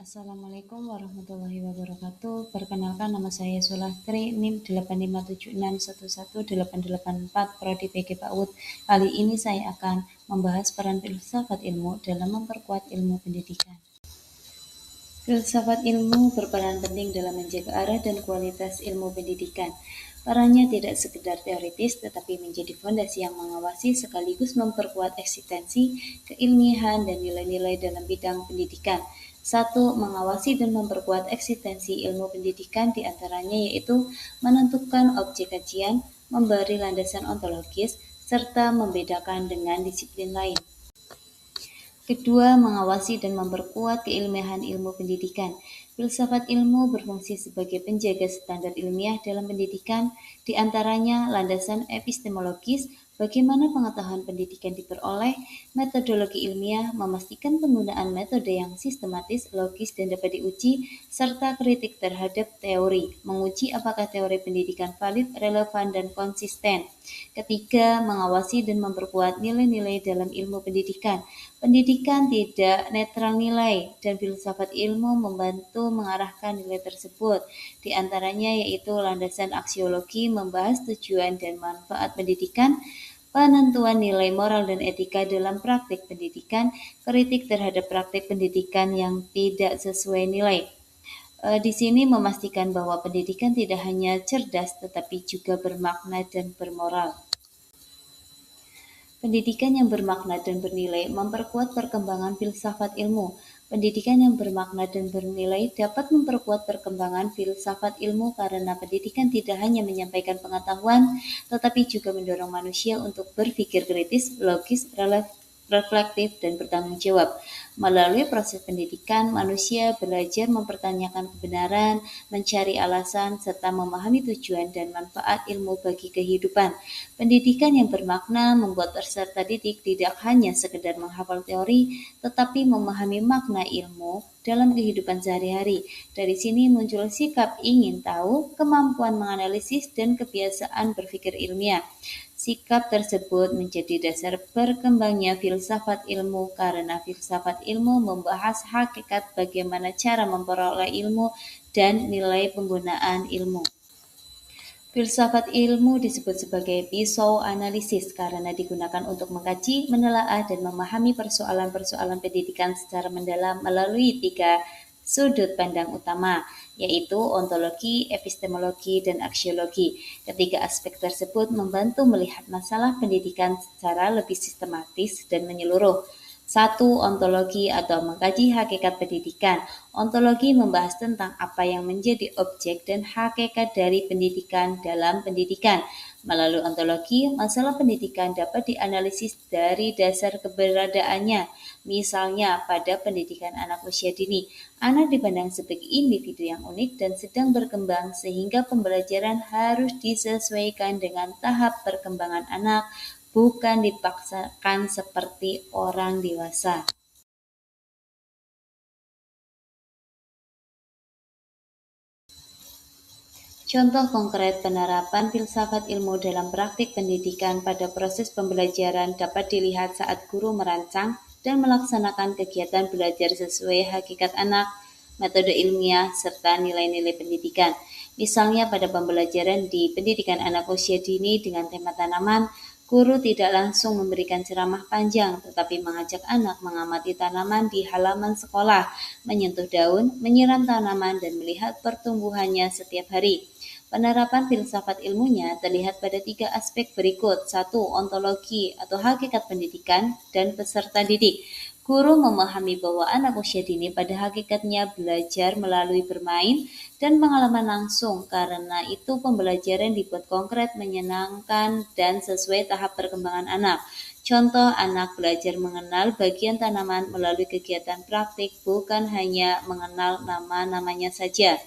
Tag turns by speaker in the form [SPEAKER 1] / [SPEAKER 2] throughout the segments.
[SPEAKER 1] Assalamualaikum warahmatullahi wabarakatuh. Perkenalkan, nama saya Sulastri, NIM 8576111884, Prodi PG PAUD. Kali ini saya akan membahas peran filsafat ilmu dalam memperkuat ilmu pendidikan. Filsafat ilmu berperan penting dalam menjaga arah dan kualitas ilmu pendidikan. Perannya tidak sekedar teoritis, tetapi menjadi fondasi yang mengawasi sekaligus memperkuat eksistensi, keilmiahan, dan nilai-nilai dalam bidang pendidikan. 1. Mengawasi dan memperkuat eksistensi ilmu pendidikan diantaranya yaitu menentukan objek kajian, memberi landasan ontologis, serta membedakan dengan disiplin lain. Kedua, mengawasi dan memperkuat keilmiahan ilmu pendidikan. Filsafat ilmu berfungsi sebagai penjaga standar ilmiah dalam pendidikan, diantaranya landasan epistemologis, bagaimana pengetahuan pendidikan diperoleh, metodologi ilmiah, memastikan penggunaan metode yang sistematis, logis, dan dapat diuji, serta kritik terhadap teori, menguji apakah teori pendidikan valid, relevan, dan konsisten. Ketiga, mengawasi dan memperkuat nilai-nilai dalam ilmu pendidikan. Pendidikan tidak netral nilai, dan filsafat ilmu membantu mengarahkan nilai tersebut. Di antaranya yaitu landasan aksiologi membahas tujuan dan manfaat pendidikan, penentuan nilai moral dan etika dalam praktik pendidikan, kritik terhadap praktik pendidikan yang tidak sesuai nilai. Di sini memastikan bahwa pendidikan tidak hanya cerdas tetapi juga bermakna dan bermoral. Pendidikan yang bermakna dan bernilai memperkuat perkembangan filsafat ilmu. Pendidikan yang bermakna dan bernilai dapat memperkuat perkembangan filsafat ilmu karena pendidikan tidak hanya menyampaikan pengetahuan, tetapi juga mendorong manusia untuk berpikir kritis, logis, reflektif, dan bertanggung jawab. Melalui proses pendidikan, manusia belajar mempertanyakan kebenaran, mencari alasan, serta memahami tujuan dan manfaat ilmu bagi kehidupan. Pendidikan yang bermakna membuat peserta didik tidak hanya sekedar menghafal teori, tetapi memahami makna ilmu dalam kehidupan sehari-hari. Dari sini muncul sikap ingin tahu, kemampuan menganalisis, dan kebiasaan berpikir ilmiah. Sikap tersebut menjadi dasar berkembangnya filsafat ilmu karena filsafat ilmu membahas hakikat bagaimana cara memperoleh ilmu dan nilai penggunaan ilmu. Filsafat ilmu disebut sebagai pisau analisis karena digunakan untuk mengkaji, menelaah, dan memahami persoalan-persoalan pendidikan secara mendalam melalui 3 sudut pandang utama, yaitu ontologi, epistemologi, dan aksiologi. Ketiga aspek tersebut membantu melihat masalah pendidikan secara lebih sistematis dan menyeluruh. 1. Ontologi atau mengkaji hakikat pendidikan. Ontologi membahas tentang apa yang menjadi objek dan hakikat dari pendidikan dalam pendidikan. Melalui ontologi, masalah pendidikan dapat dianalisis dari dasar keberadaannya. Misalnya, pada pendidikan anak usia dini, anak dipandang sebagai individu yang unik dan sedang berkembang sehingga pembelajaran harus disesuaikan dengan tahap perkembangan anak, bukan dipaksakan seperti orang dewasa. Contoh konkret penerapan filsafat ilmu dalam praktik pendidikan pada proses pembelajaran dapat dilihat saat guru merancang dan melaksanakan kegiatan belajar sesuai hakikat anak, metode ilmiah, serta nilai-nilai pendidikan. Misalnya pada pembelajaran di pendidikan anak usia dini dengan tema tanaman, guru tidak langsung memberikan ceramah panjang, tetapi mengajak anak mengamati tanaman di halaman sekolah, menyentuh daun, menyiram tanaman, dan melihat pertumbuhannya setiap hari. Penerapan filsafat ilmunya terlihat pada 3 aspek berikut. 1. Ontologi atau hakikat pendidikan dan peserta didik. Guru memahami bahwa anak usia dini pada hakikatnya belajar melalui bermain dan pengalaman langsung. Karena itu pembelajaran dibuat konkret, menyenangkan, dan sesuai tahap perkembangan anak. Contoh, anak belajar mengenal bagian tanaman melalui kegiatan praktik, bukan hanya mengenal nama-namanya saja.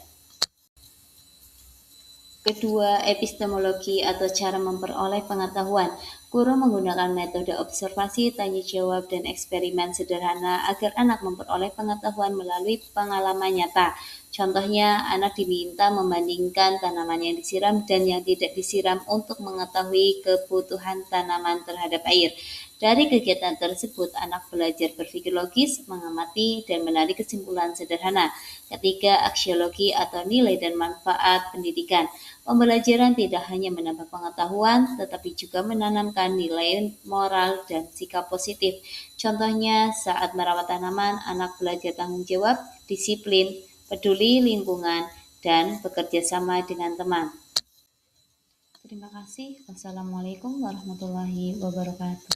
[SPEAKER 1] Kedua, epistemologi atau cara memperoleh pengetahuan. Guru menggunakan metode observasi, tanya jawab, dan eksperimen sederhana agar anak memperoleh pengetahuan melalui pengalaman nyata. Contohnya, anak diminta membandingkan tanaman yang disiram dan yang tidak disiram untuk mengetahui kebutuhan tanaman terhadap air. Dari kegiatan tersebut, anak belajar berpikir logis, mengamati, dan menarik kesimpulan sederhana. Ketiga, aksiologi atau nilai dan manfaat pendidikan. Pembelajaran tidak hanya menambah pengetahuan, tetapi juga menanamkan nilai moral dan sikap positif. Contohnya, saat merawat tanaman, anak belajar tanggung jawab, disiplin, peduli lingkungan, dan bekerja sama dengan teman. Terima kasih. Wassalamualaikum warahmatullahi wabarakatuh.